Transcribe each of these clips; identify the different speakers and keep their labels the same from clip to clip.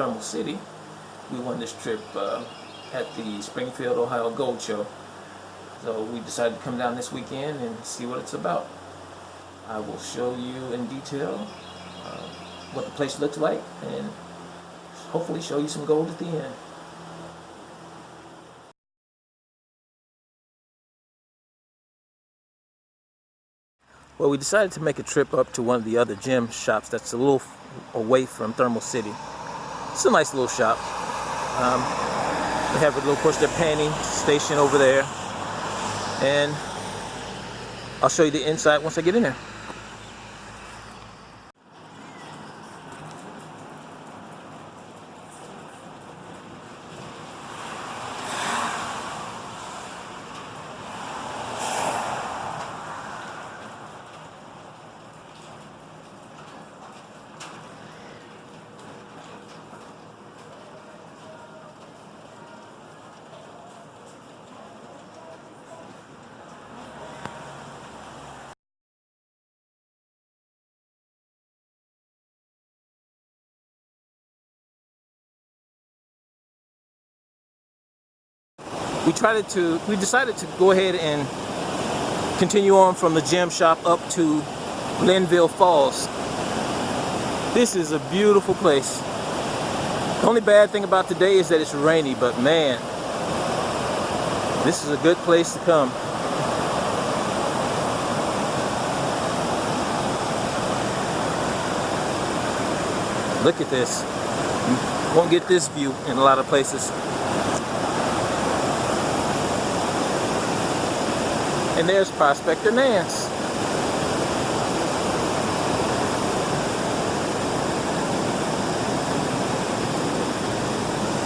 Speaker 1: Thermal City. We won this trip at the Springfield Ohio Gold Show. So we decided to come down this weekend and see what it's about. I will show you in detail what the place looks like and hopefully show you some gold at the end. Well, we decided to make a trip up to one of the other gem shops that's a little away from Thermal City. It's a nice little shop. They have a little, of course, their panning station over there. And I'll show you the inside once I get in there. We decided to go ahead and continue on from the gem shop up to Linville Falls. This is a beautiful place. The only bad thing about today is that it's rainy, but man, this is a good place to come. Look at this. You won't get this view in a lot of places. And there's Prospector Nance.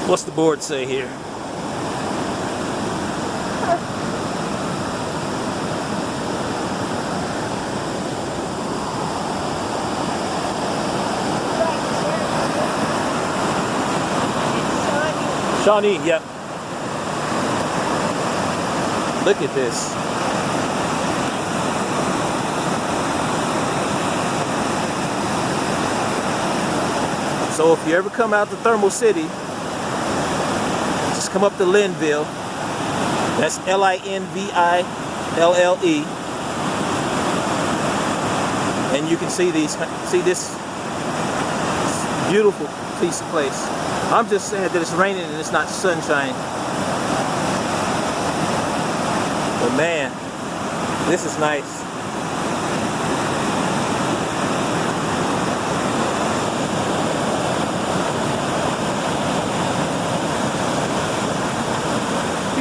Speaker 1: What's the board say here? Shawnee, yep. Look at this. So if you ever come out to Thermal City, just come up to Linville. That's Linville. And you can see this beautiful piece of place. I'm just saying that it's raining and it's not sunshine. But man, this is nice.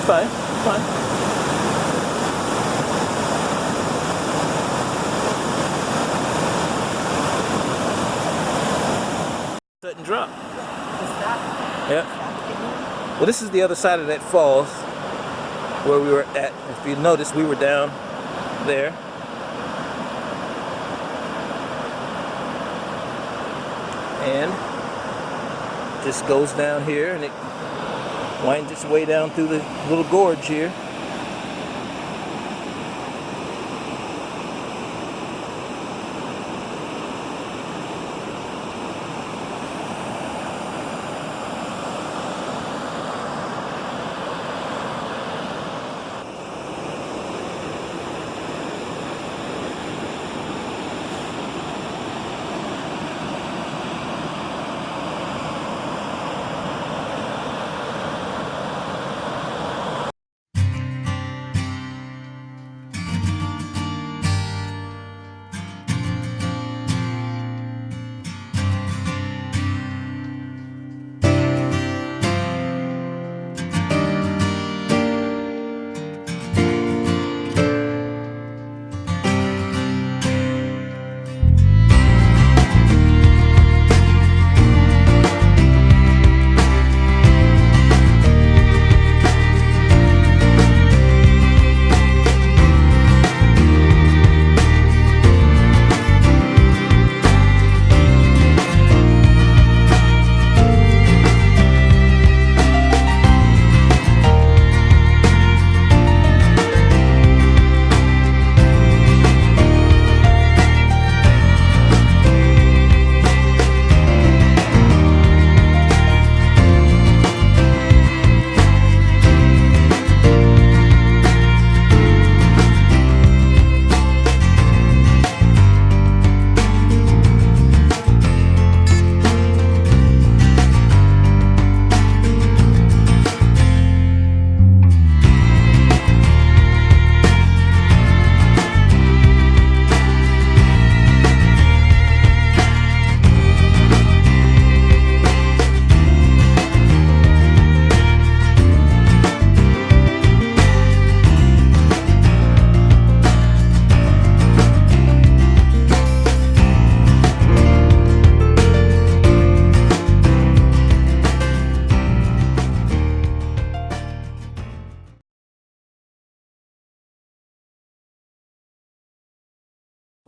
Speaker 1: Fine, fine. Set and drop. Yeah. Well, this is the other side of that falls where we were at. If you notice, we were down there. And this goes down here and it winds its way down through the little gorge here.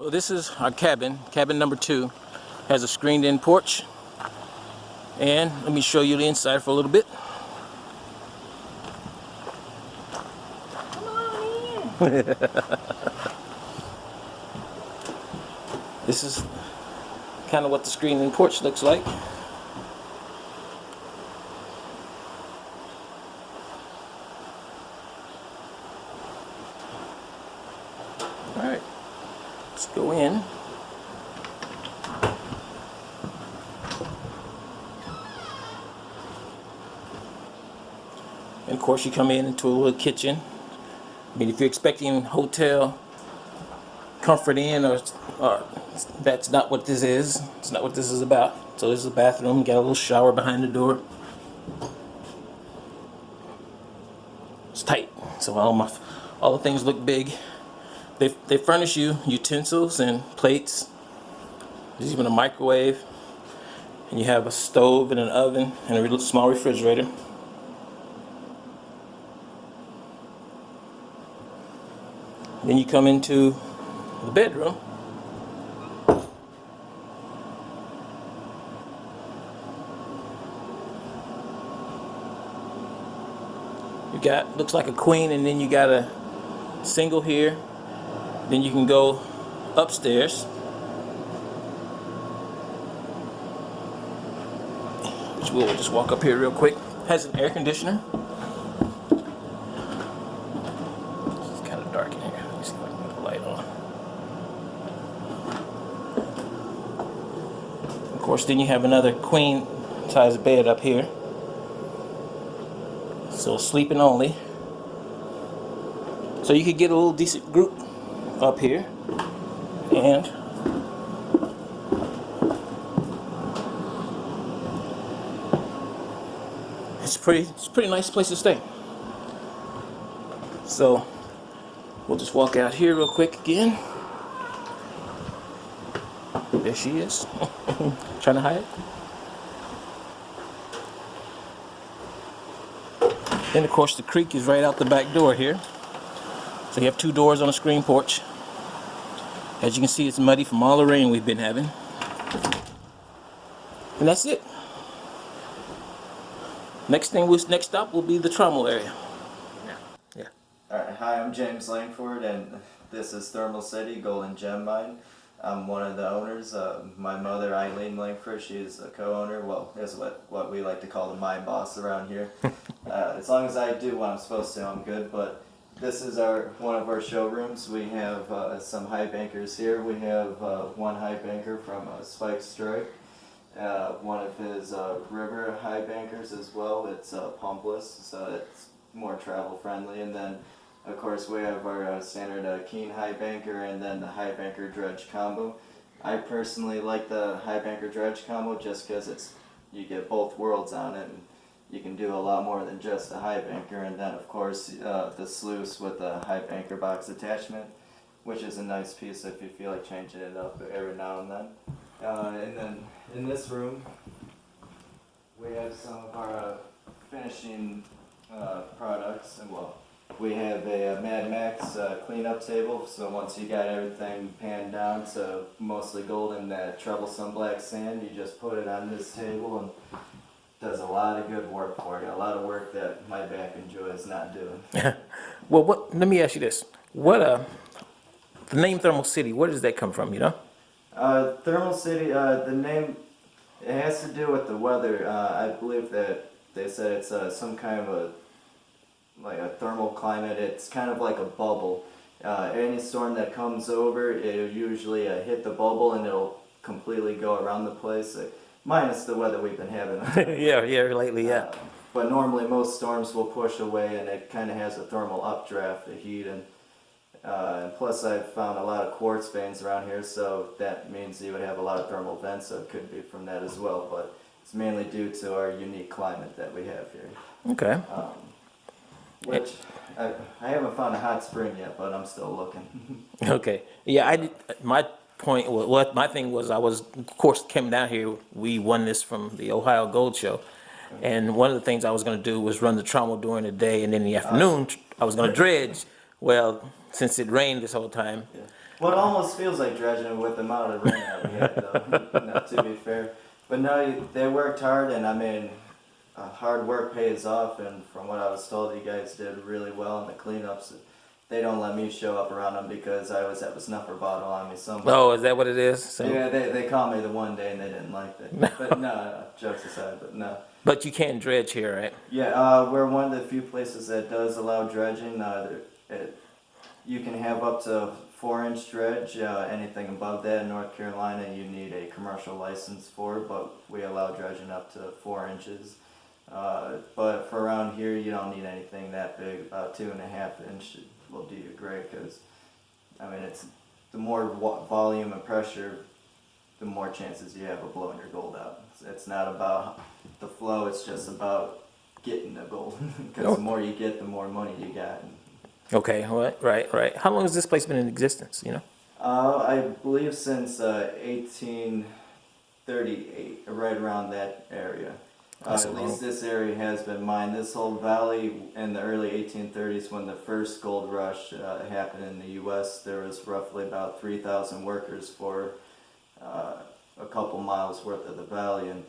Speaker 1: Well, this is our cabin. Cabin number 2 has a screened-in porch. And let me show you the inside for a little bit.
Speaker 2: Come on in.
Speaker 1: This is kind of what the screened-in porch looks like. All right, let's go in. And of course, you come into a little kitchen. I mean, if you're expecting hotel comfort in, or that's not what this is. It's not what this is about. So this is a bathroom. Got a little shower behind the door. It's tight. So all the things look big. They furnish you utensils and plates. There's even a microwave, and you have a stove and an oven and a little small refrigerator. Then you come into the bedroom. You got, looks like a queen, and then you got a single here. Then you can go upstairs, which we'll just walk up here real quick. Has an air conditioner. It's kind of dark in here. Let me see if I can put the light on. Of course, then you have another queen size bed up here. So sleeping only. So you could get a little decent group up here, and it's a pretty nice place to stay. So we'll just walk out here real quick again. There she is. Trying to hide. Then of course the creek is right out the back door here. So you have 2 doors on a screen porch. As you can see, it's muddy from all the rain we've been having. And that's it. Next stop will be the trommel area. Yeah.
Speaker 3: Alright, hi, I'm James Langford, and this is Thermal City Golden Gem Mine. I'm one of the owners. My mother, Eileen Langford, she's a co-owner. Well, is what we like to call the mine boss around here. As long as I do what I'm supposed to, I'm good. But this is one of our showrooms. We have some high bankers here. We have one high banker from Spike Strike, one of his river high bankers as well. It's pumpless, so it's more travel friendly. And then, of course, we have our standard Keen high banker, and then the high banker dredge combo. I personally like the high banker dredge combo just because you get both worlds on it. And you can do a lot more than just a high banker. And then of course the sluice with the high banker box attachment, which is a nice piece if you feel like changing it up every now and then. And then in this room we have some of our finishing products. And well, we have a Mad Max cleanup table, so once you got everything panned down to mostly gold and that troublesome black sand, you just put it on this table, and does a lot of good work for you. A lot of work that my back enjoys not doing.
Speaker 1: Well, let me ask you this: the name Thermal City? Where does that come from? You know?
Speaker 3: Thermal City. The name, it has to do with the weather. I believe that they said it's some kind of a thermal climate. It's kind of like a bubble. Any storm that comes over, it'll usually hit the bubble and it'll completely go around the place. Minus the weather we've been having.
Speaker 1: yeah, lately, yeah.
Speaker 3: But normally most storms will push away, and it kind of has a thermal updraft, the heat, and plus I've found a lot of quartz veins around here, so that means you would have a lot of thermal vents, so it could be from that as well. But it's mainly due to our unique climate that we have here.
Speaker 1: Okay.
Speaker 3: Which I haven't found a hot spring yet, but I'm still looking.
Speaker 1: Okay. Yeah, my thing was, I was, of course, came down here. We won this from the Ohio Gold Show, and one of the things I was going to do was run the trommel during the day, and then in the afternoon I was going to dredge. Well, since it rained this whole time,
Speaker 3: Well, it almost feels like dredging with the amount of rain that we had, though. No, to be fair. But no, they worked hard, and I mean, hard work pays off. And from what I was told, you guys did really well in the cleanups. They don't let me show up around them because I always have a snuffer bottle on me somewhere.
Speaker 1: Oh, is that what it is? So,
Speaker 3: Yeah, they called me the one day and they didn't like that. But no, jokes aside, but no.
Speaker 1: but you can't dredge here, right?
Speaker 3: Yeah, we're one of the few places that does allow dredging. You can have up to 4-inch dredge. Anything above that in North Carolina, you need a commercial license for, but we allow dredging up to 4 inches. But for around here, you don't need anything that big. About 2.5 inch will do you great, because I mean, it's the more volume and pressure, the more chances you have of blowing your gold out. It's not about the flow; it's just about getting the gold. Because the more you get, the more money you got.
Speaker 1: Okay, right. How long has this place been in existence, you know?
Speaker 3: I believe since 1838, right around that area. At least this area has been mined. This whole valley in the early 1830s, when the first gold rush happened in the U.S., there was roughly about 3,000 workers for a couple miles worth of the valley. And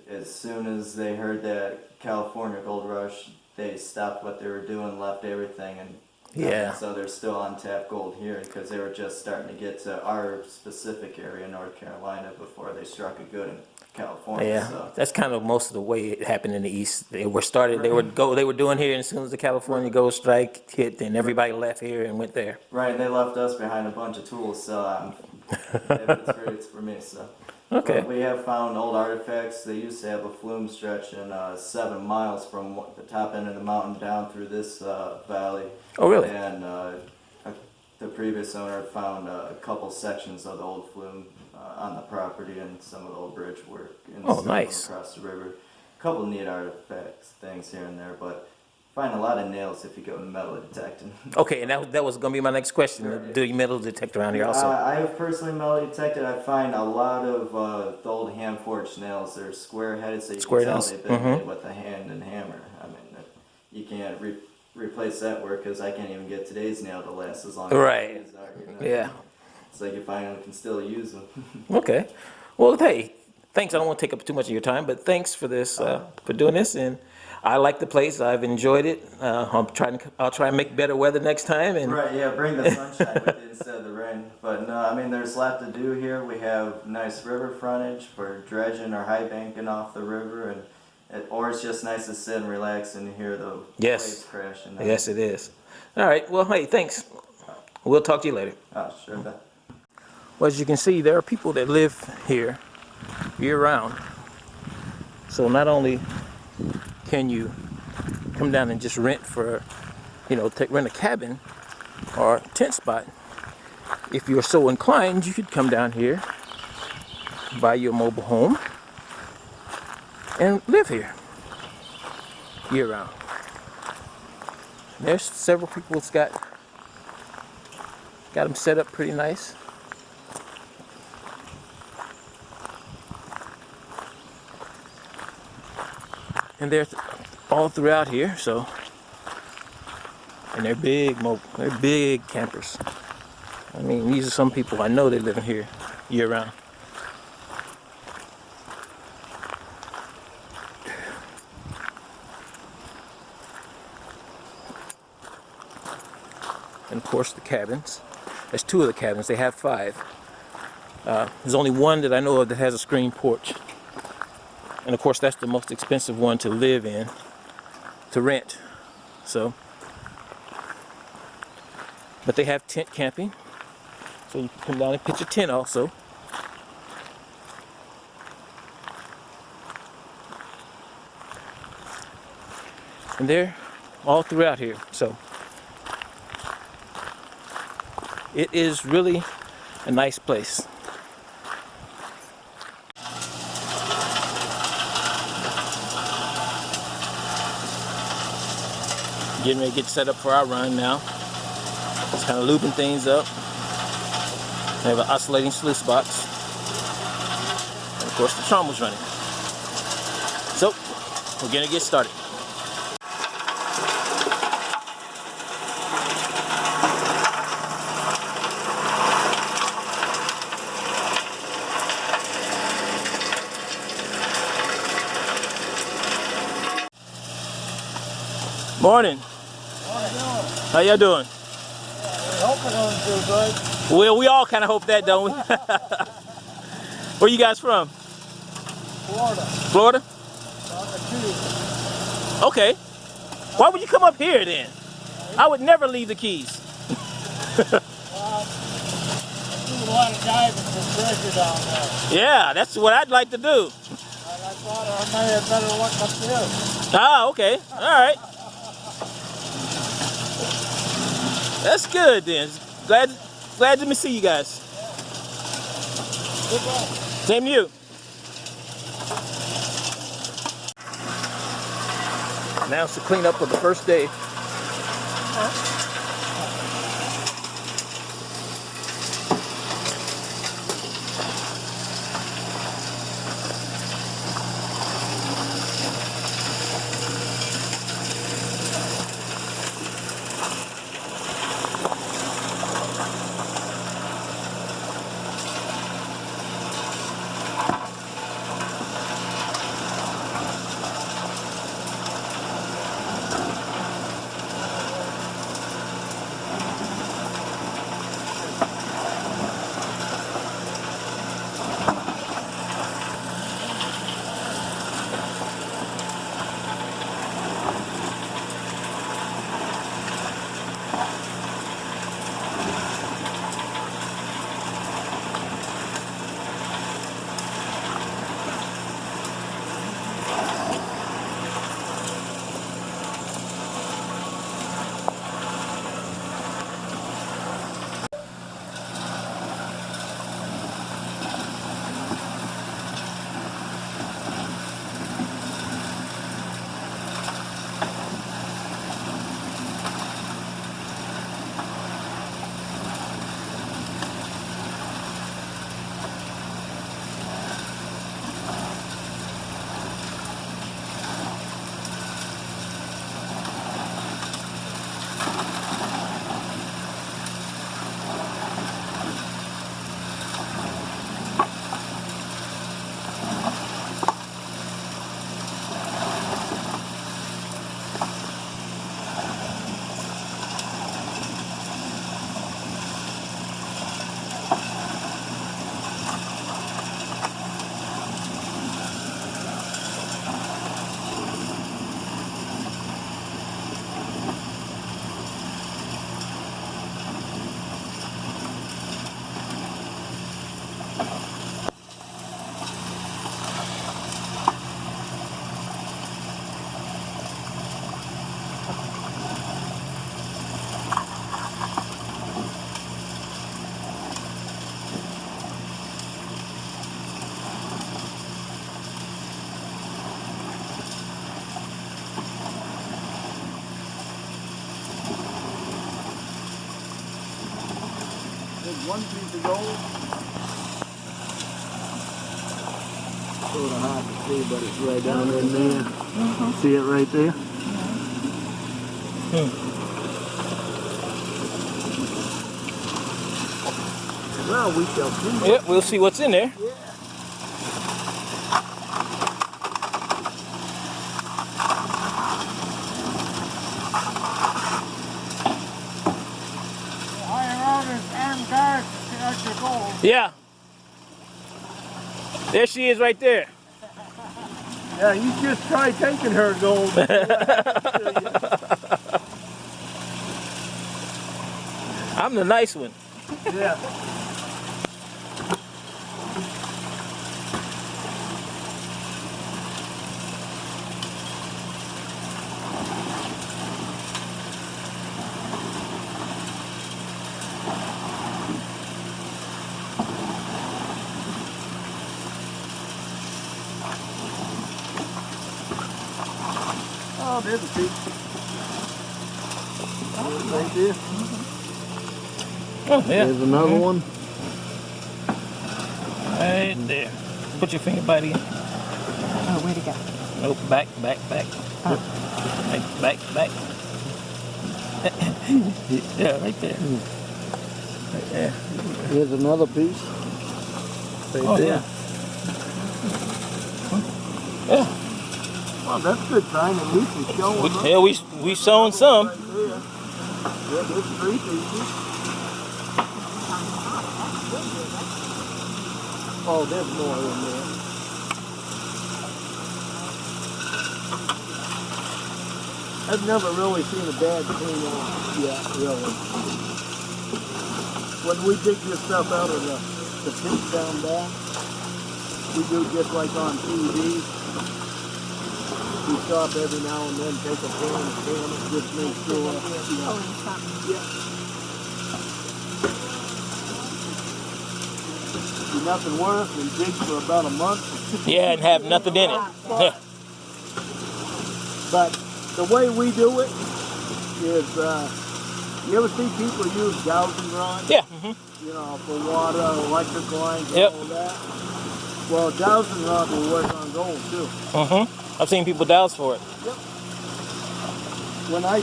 Speaker 3: as soon as they heard that California gold rush, they stopped what they were doing, left everything, and
Speaker 1: Yeah.
Speaker 3: so there's still untapped gold here because they were just starting to get to our specific area, North Carolina, before they struck a good in California.
Speaker 1: Yeah,
Speaker 3: So.
Speaker 1: that's kind of most of the way it happened in the East. They were doing here, and as soon as the California gold strike hit, then everybody left here and went there.
Speaker 3: Right, they left us behind a bunch of tools, so it's for me. So.
Speaker 1: Okay.
Speaker 3: But we have found old artifacts. They used to have a flume stretching 7 miles from the top end of the mountain down through this valley.
Speaker 1: Oh, really?
Speaker 3: And the previous owner found a couple sections of the old flume on the property and some of the old bridge work and
Speaker 1: Oh,
Speaker 3: stuff
Speaker 1: nice.
Speaker 3: across the river. A couple neat artifacts, things here and there, but find a lot of nails if you go metal detecting.
Speaker 1: Okay, and that was going to be my next question. Do you metal detect around here also?
Speaker 3: I have personally metal detected. I find a lot of the old hand forged nails. They're square headed, so you
Speaker 1: Square
Speaker 3: can tell
Speaker 1: nails.
Speaker 3: they've been made with a hand and hammer. I mean, you can't replace that work because I can't even get today's nail to last as long as
Speaker 1: Right.
Speaker 3: these are. You know?
Speaker 1: Yeah.
Speaker 3: It's like you finally can still use them.
Speaker 1: Okay. Well, hey, thanks. I don't want to take up too much of your time, but thanks for this, for doing this. And I like the place. I've enjoyed it. I'll try and make better weather next time. And
Speaker 3: Right, yeah, bring the sunshine with you instead of the rain. But no, I mean, there's a lot to do here. We have nice river frontage for dredging or high banking off the river, or it's just nice to sit and relax and hear the waves crashing.
Speaker 1: Yes, it is. All right. Well, hey, thanks. We'll talk to you later.
Speaker 3: Oh, sure thing.
Speaker 1: Well, as you can see, there are people that live here year-round. So not only can you come down and just rent for, rent a cabin or a tent spot, if you're so inclined, you could come down here, buy your mobile home, and live here year-round. There's several people that's got them set up pretty nice. And they're all throughout here, so, and they're big campers. I mean, these are some people I know they live in here year round. And of course the cabins. There's 2 of the cabins, they have 5. There's only one that I know of that has a screen porch. And of course, that's the most expensive one to live in, to rent. So, but they have tent camping, so you can come down and pitch a tent also. And they're all throughout here. So, it is really a nice place. Getting ready to get set up for our run now. Just kind of lubing things up. I have an oscillating sluice box. And of course the trommel's running. So, we're gonna get started. Morning. How y'all doing?
Speaker 2: We're hoping on too good.
Speaker 1: Well, we all kind of hope that, don't we? Where you guys from?
Speaker 2: Florida.
Speaker 1: Florida?
Speaker 2: On the Keys.
Speaker 1: Okay. Why would you come up here then? I would never leave the Keys.
Speaker 2: Well, I do a lot of diving for treasure down there.
Speaker 1: Yeah, that's what I'd like to do.
Speaker 2: And I thought I may have better look up here.
Speaker 1: Ah, okay. All right. That's good then. Glad to see you guys.
Speaker 2: Goodbye.
Speaker 1: Same to you. Now it's the cleanup of the first day.
Speaker 2: One piece of gold. Sort of hard to see, but it's right down in there. See it right there? Well, we shall see.
Speaker 1: Yep, we'll see what's in there.
Speaker 2: Yeah.
Speaker 1: Yeah. There she is right there.
Speaker 2: Yeah, you just try taking her gold.
Speaker 1: I'm the nice one.
Speaker 2: Yeah. Oh, there's a piece. Right there.
Speaker 1: Oh, yeah.
Speaker 2: There's another one.
Speaker 1: Right there. Put your finger by it again.
Speaker 4: Oh, where'd it go?
Speaker 1: Nope, back.
Speaker 4: Oh.
Speaker 1: Back. Yeah, right there. Right there.
Speaker 2: Here's another piece. Right
Speaker 1: Oh,
Speaker 2: there.
Speaker 1: yeah. Yeah.
Speaker 2: Well, that's a good sign. At least it's showing. Huh?
Speaker 1: Yeah, we shown some.
Speaker 2: Right there. Yeah, there's 3 pieces. Oh, there's more in there. I've never really seen a bad clean off yet, really. When we dig this stuff out of the pit down back, we do just like on TV. We stop every now and then, take a pan and pan it, just make sure. Yeah. Be nothing worse than dig for about a month.
Speaker 1: Yeah, and have nothing in it.
Speaker 2: But the way we do it is, you ever see people use dowsing rods?
Speaker 1: Yeah.
Speaker 2: You know, for water, electric lines, and
Speaker 1: Yep.
Speaker 2: all that. Well, dowsing rod will work on gold too.
Speaker 1: I've seen people douse for it.
Speaker 2: Yep. When I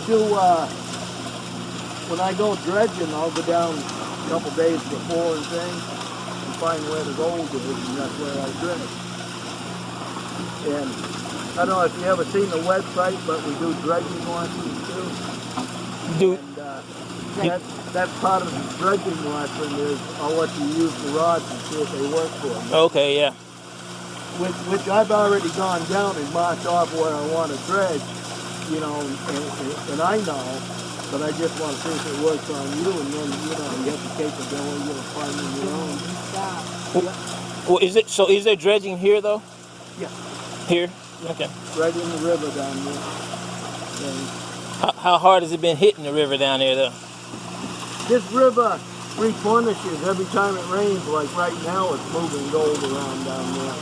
Speaker 2: go dredging, I'll go down a couple days before and things and find where the gold is, and that's where I dredge. And I don't know if you ever seen the website, but we do dredging lessons too. And that's part of the dredging lesson is I'll let you use the rods and see if they work for me.
Speaker 1: Okay, yeah.
Speaker 2: Which I've already gone down and marked off where I want to dredge, you know, and I know, but I just want to see if it works on you, and then, you know, you have the capability of finding your own.
Speaker 1: Well, is there dredging here though?
Speaker 2: Yeah.
Speaker 1: Here? Okay.
Speaker 2: Right in the river down there. And
Speaker 1: How hard has it been hitting the river down there though?
Speaker 2: this river replenishes every time it rains, like right now it's moving gold around down there.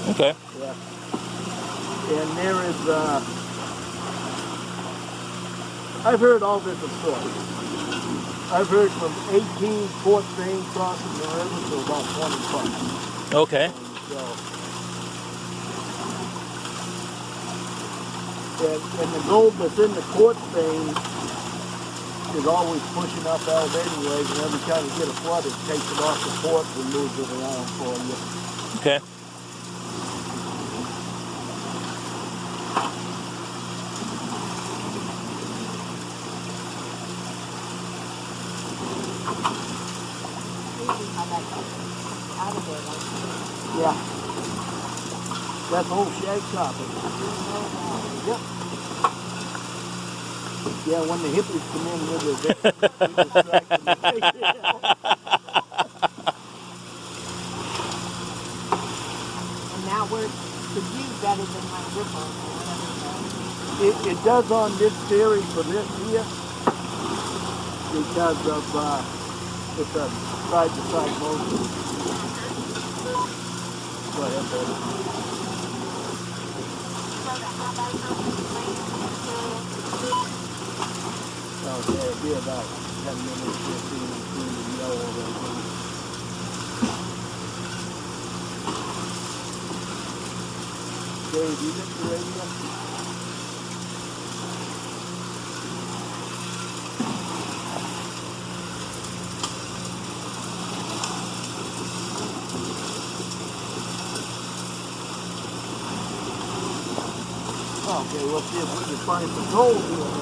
Speaker 1: Okay.
Speaker 2: Yeah. And there is, I've heard all different stories. I've heard from 18 quart veins crossing the river to about 25.
Speaker 1: Okay.
Speaker 2: And the gold that's in the quartz vein is always pushing up out anyways, and every time you get a flood, it takes it off the quartz and moves it around for you.
Speaker 1: Okay.
Speaker 2: Yeah. That's whole shag carpet. Yep. Yeah, when the hippies come in with it,
Speaker 4: And now we're to you better than my ripple or whatever.
Speaker 2: it does on this theory for this here because of it's a side-to-side motion. Go ahead, baby. Okay, it'll be about 10 minutes, 15 through the yellow right there. Dave, you get the radio? Okay, let's see if we can find some gold here.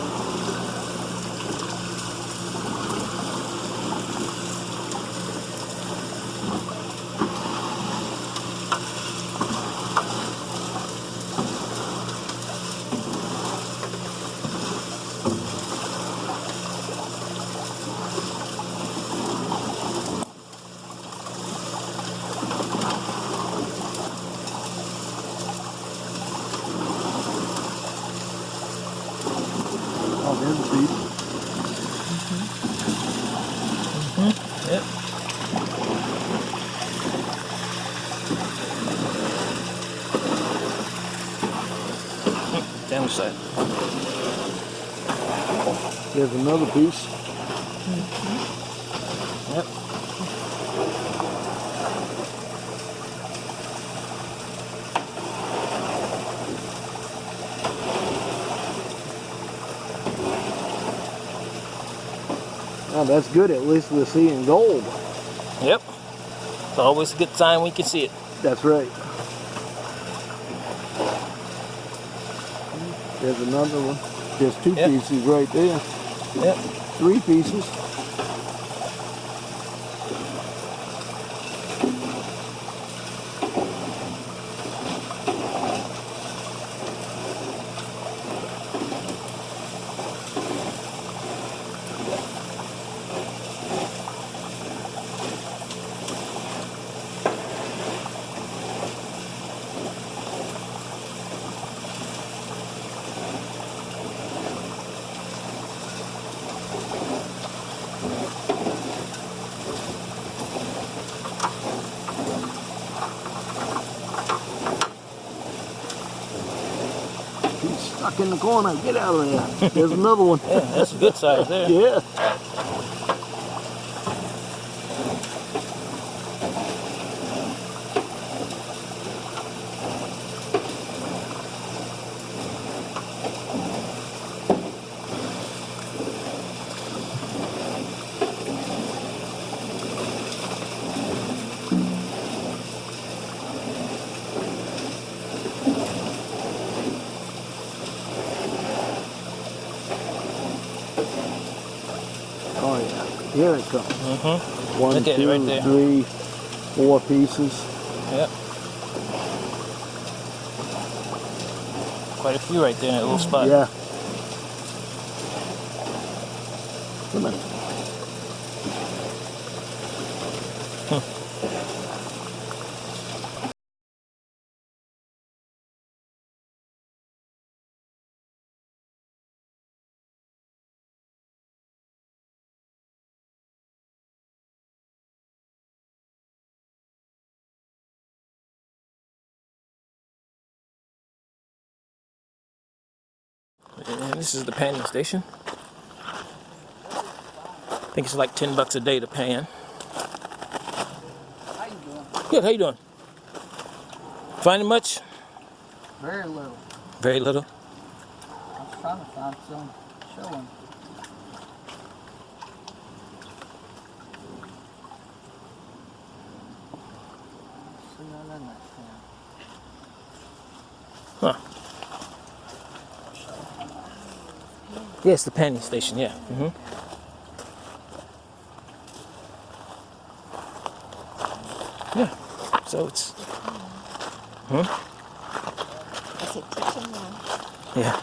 Speaker 2: Oh, there's a piece.
Speaker 1: Yep. Damn side.
Speaker 2: There's another piece.
Speaker 1: Yep.
Speaker 2: Oh, that's good. At least we're seeing gold.
Speaker 1: Yep. It's always a good time we can see it.
Speaker 2: That's right. There's another one. There's 2
Speaker 1: Yep.
Speaker 2: pieces right there.
Speaker 1: Yep.
Speaker 2: 3 pieces. He's stuck in the corner. Get out of there. There's another one.
Speaker 1: Yeah, that's a good size there.
Speaker 2: Yeah. Oh yeah. Here it comes.
Speaker 1: Mm-hmm.
Speaker 2: 1,
Speaker 1: Look at it
Speaker 2: 2,
Speaker 1: right there.
Speaker 2: 3, 4 pieces.
Speaker 1: Yep. Quite a few right there in that little spot.
Speaker 2: Yeah. Come on.
Speaker 1: And this is the panning station. I think it's like $10 a day to pan.
Speaker 2: How you doing?
Speaker 1: Good, how you doing? Finding much?
Speaker 2: Very little.
Speaker 1: Very little.
Speaker 2: I was trying to find some showing. See none in that
Speaker 1: Huh. Yeah, it's the panning station, yeah. Mm-hmm. Yeah. So it's
Speaker 4: Is it touching now?
Speaker 1: yeah.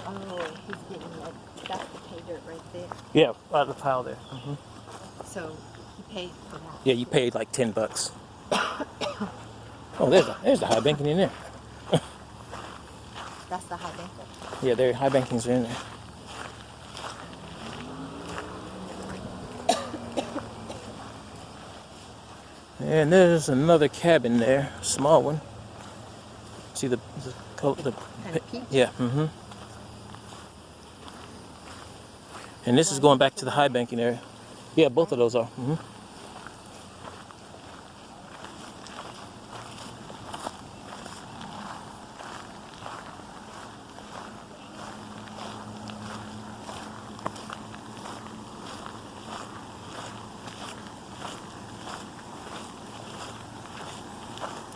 Speaker 4: Oh, he's getting that. That's the pay dirt right there.
Speaker 1: Yeah, out of the pile there. Mm-hmm.
Speaker 4: So he paid for that.
Speaker 1: Yeah, you paid like $10. Oh, there's the high banking in there.
Speaker 4: That's the high banker.
Speaker 1: Yeah, their high bankings are in there. And there's another cabin there, small one. See the color,
Speaker 4: Kind of peach.
Speaker 1: yeah, mm-hmm. And this is going back to the high banking area. Yeah, both of those are. Mm-hmm.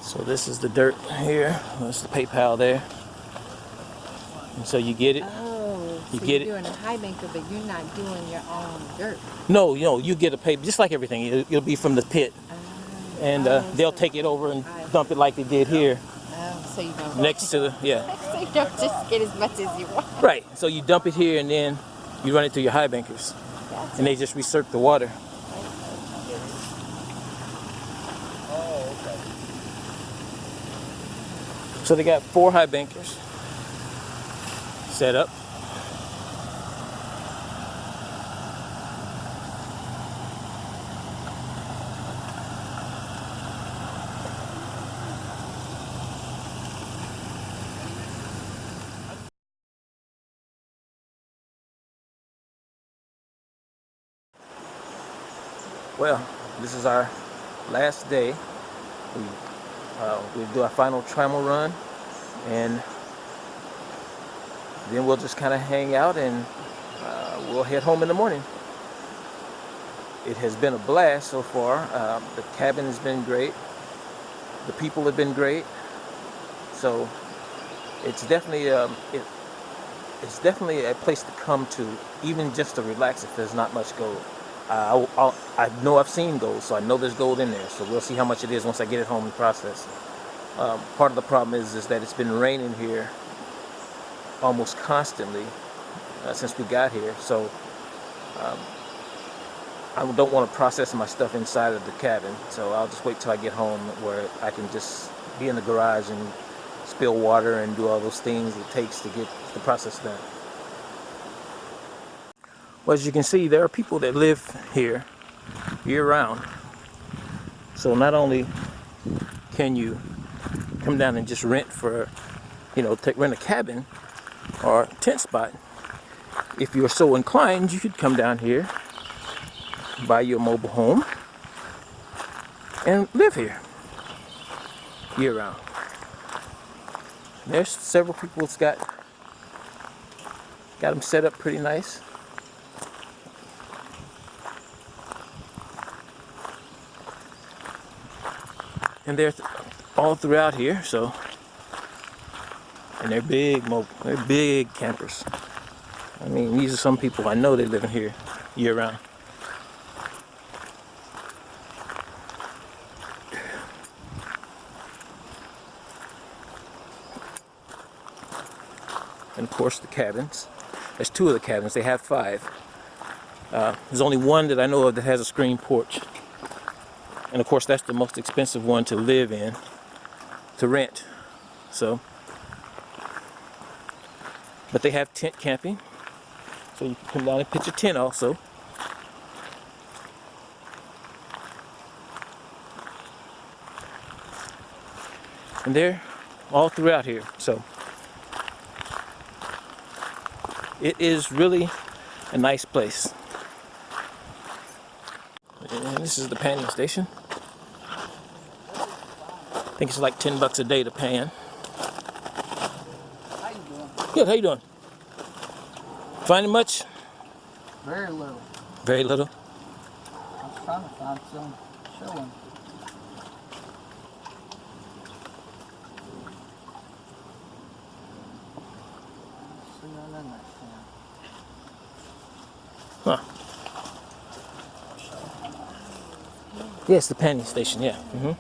Speaker 1: So this is the dirt here. That's the PayPal there. And so you get it.
Speaker 4: Oh,
Speaker 1: You
Speaker 4: so
Speaker 1: get
Speaker 4: you're
Speaker 1: it?
Speaker 4: doing a high banker, but you're not doing your own dirt.
Speaker 1: No, you get a pay just like everything. It'll be from the pit, and they'll take it over and dump it like they did here
Speaker 4: Oh, so you don't.
Speaker 1: next to the yeah.
Speaker 4: So you don't just get as much as you want.
Speaker 1: Right. So you dump it here and then you run it through your high bankers, and they just recirculate the water.
Speaker 2: Oh, okay.
Speaker 1: So they got 4 high bankers set up. Well, this is our last day. We do our final trammel run, and then we'll just kind of hang out and we'll head home in the morning. it has been a blast so far. The cabin has been great. The people have been great. So it's definitely it's definitely a place to come to, even just to relax if there's not much gold. I know I've seen gold, so I know there's gold in there. So we'll see how much it is once I get it home and process it. Part of the problem is that it's been raining here almost constantly since we got here. So I don't want to process my stuff inside of the cabin. So I'll just wait till I get home where I can just be in the garage and spill water and do all those things it takes to get the process done. Well, as you can see, there are people that live here year-round. So not only can you come down and just rent for, rent a cabin or tent spot, if you're so inclined, you could come down here, buy your mobile home, and live here year-round. There's several people that's got them set up pretty nice. And they're all throughout here, so, and they're big campers. I mean, these are some people I know that live in here year-round. And of course the cabins. There's 2 of the cabins. They have 5. There's only one that I know of that has a screen porch. And of course that's the most expensive one to live in, to rent. So, but they have tent camping. So you can come down and pitch a tent also. And they're all throughout here. So it is really a nice place. And this is the panning station. I think it's like $10 a day to pan.
Speaker 2: How you doing?
Speaker 1: Good, how you doing? Finding much?
Speaker 2: Very little.
Speaker 1: Very little.
Speaker 2: I was trying to find some showing. See none in that town.
Speaker 1: Huh. Yes, the panning station, yeah. Mm-hmm.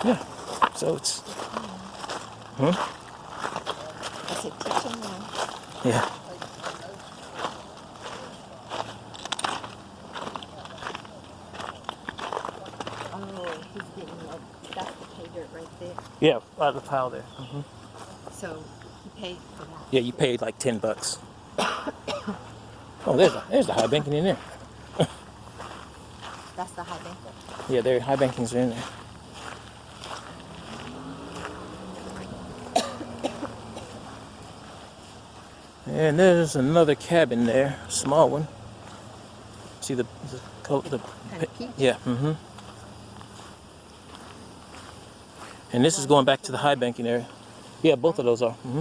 Speaker 1: Yeah, so it's...
Speaker 4: I said, teach him now.
Speaker 1: Yeah.
Speaker 4: Oh, he's getting that's the pay dirt right there.
Speaker 1: Yeah, out of the pile there. Mm-hmm.
Speaker 4: So he paid for that.
Speaker 1: Yeah, you paid like $10. Oh, there's the high banking in there.
Speaker 4: That's the high bank.
Speaker 1: Yeah, their high bankings are in there. And there's another cabin there, a small one. See the color,
Speaker 4: Kind of peach.
Speaker 1: yeah, mm-hmm. And this is going back to the high banking area. Yeah, both of those are. Mm-hmm.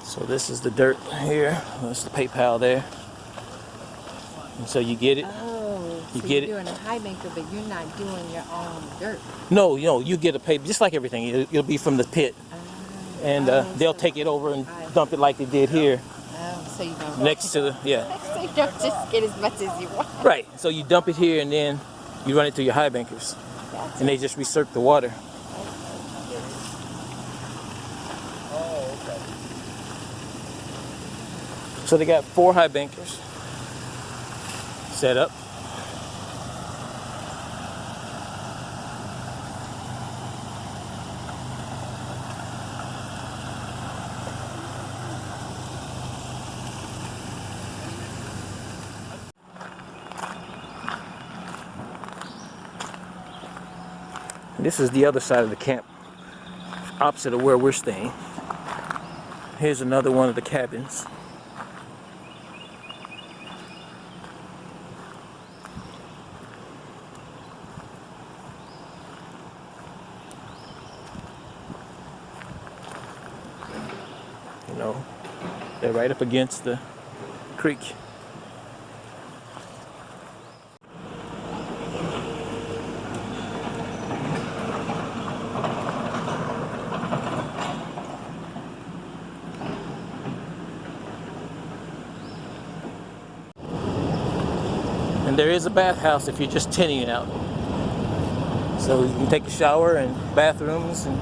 Speaker 1: So this is the dirt here. That's the PayPal there. And so you get it.
Speaker 4: Oh,
Speaker 1: You
Speaker 4: so
Speaker 1: get
Speaker 4: you're
Speaker 1: it?
Speaker 4: doing a high banker, but you're not doing your own dirt.
Speaker 1: No, you get a pay just like everything. It'll be from the pit, and they'll take it over and dump it like they did here
Speaker 4: Oh, so you don't.
Speaker 1: next to the
Speaker 4: So you don't just get as much as you want.
Speaker 1: right. So you dump it here and then you run it through your high bankers,
Speaker 4: That's
Speaker 1: and they just recirculate the water.
Speaker 2: Oh, okay.
Speaker 1: So they got 4 high bankers set up. This is the other side of the camp, opposite of where we're staying. Here's another one of the cabins. You know, they're right up against the creek. And there is a bathhouse if you're just tinning it out. So you can take a shower and bathrooms and